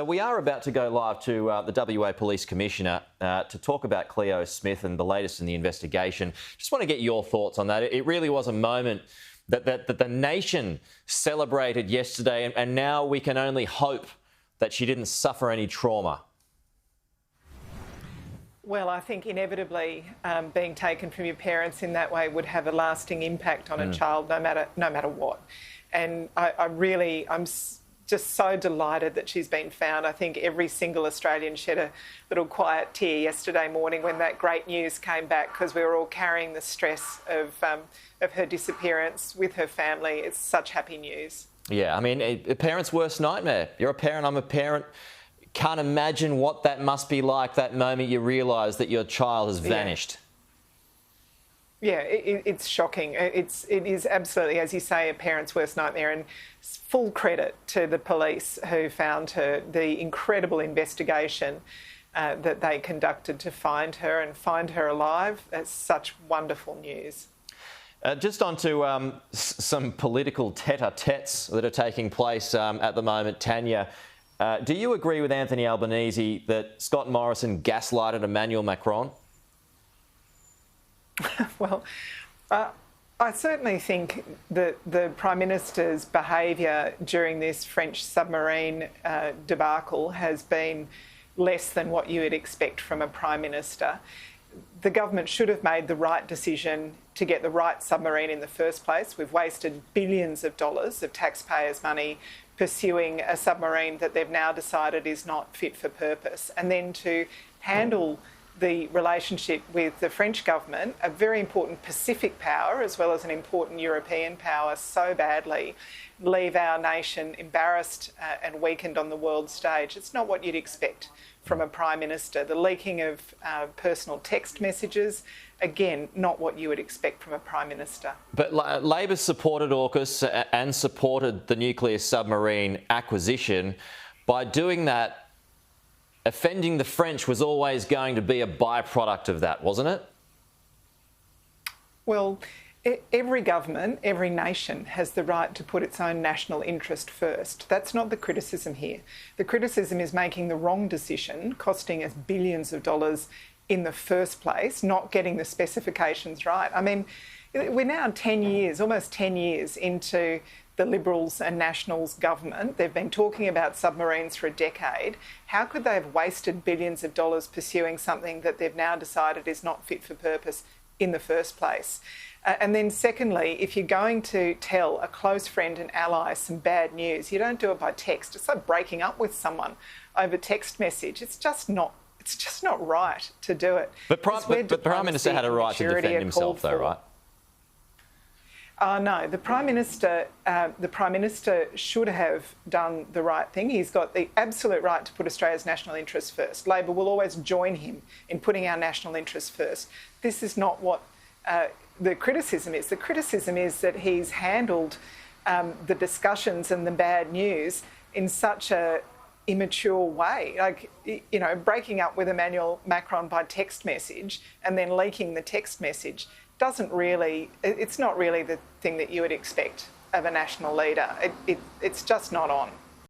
We are about to go live to the WA Police Commissioner to talk about Cleo Smith and the latest in the investigation. Just want to get your thoughts on that. It really was a moment that the nation celebrated yesterday, and now we can only hope that she didn't suffer any trauma. Well, I think inevitably being taken from your parents in that way would have a lasting impact on a child, no matter what. And I'm just so delighted that she's been found. I think every single Australian shed a little quiet tear yesterday morning when that great news came back, because we were all carrying the stress of her disappearance with her family. It's such happy news. Yeah, I mean, a parent's worst nightmare. You're a parent, I'm a parent. Can't imagine what that must be like, that moment you realise that your child has vanished. Yeah, it's shocking. It is absolutely, as you say, a parent's worst nightmare, and full credit to the police who found her, the incredible investigation that they conducted to find her and find her alive. That's such wonderful news. Just on to some political tete-a-tetes that are taking place at the moment, Tanya. Do you agree with Anthony Albanese that Scott Morrison gaslighted Emmanuel Macron? Well, I certainly think that the Prime Minister's behaviour during this French submarine debacle has been less than what you would expect from a Prime Minister. The government should have made the right decision to get the right submarine in the first place. We've wasted billions of dollars of taxpayers' money pursuing a submarine that they've now decided is not fit for purpose. And then to handle the relationship with the French government, a very important Pacific power as well as an important European power, so badly, leave our nation embarrassed and weakened on the world stage. It's not what you'd expect from a Prime Minister. The leaking of personal text messages, again, not what you would expect from a Prime Minister. But Labor supported AUKUS and supported the nuclear submarine acquisition. By doing that, offending the French was always going to be a byproduct of that, wasn't it? Well, every government, every nation has the right to put its own national interest first. That's not the criticism here. The criticism is making the wrong decision, costing us billions of dollars in the first place, not getting the specifications right. I mean, we're now 10 years, almost 10 years into the Liberals and Nationals government. They've been talking about submarines for a decade. How could they have wasted billions of dollars pursuing something that they've now decided is not fit for purpose in the first place? And then secondly, if you're going to tell a close friend and ally some bad news, you don't do it by text. It's like breaking up with someone over text message. It's just not right to do it. But the Prime Minister had a right to defend himself though, right? No, the Prime Minister should have done the right thing. He's got the absolute right to put Australia's national interests first. Labor will always join him in putting our national interests first. This is not what the criticism is. The criticism is that he's handled the discussions and the bad news in such a immature way, like, you know, breaking up with Emmanuel Macron by text message and then leaking the text message it's not really the thing that you would expect of a national leader. It's just not on.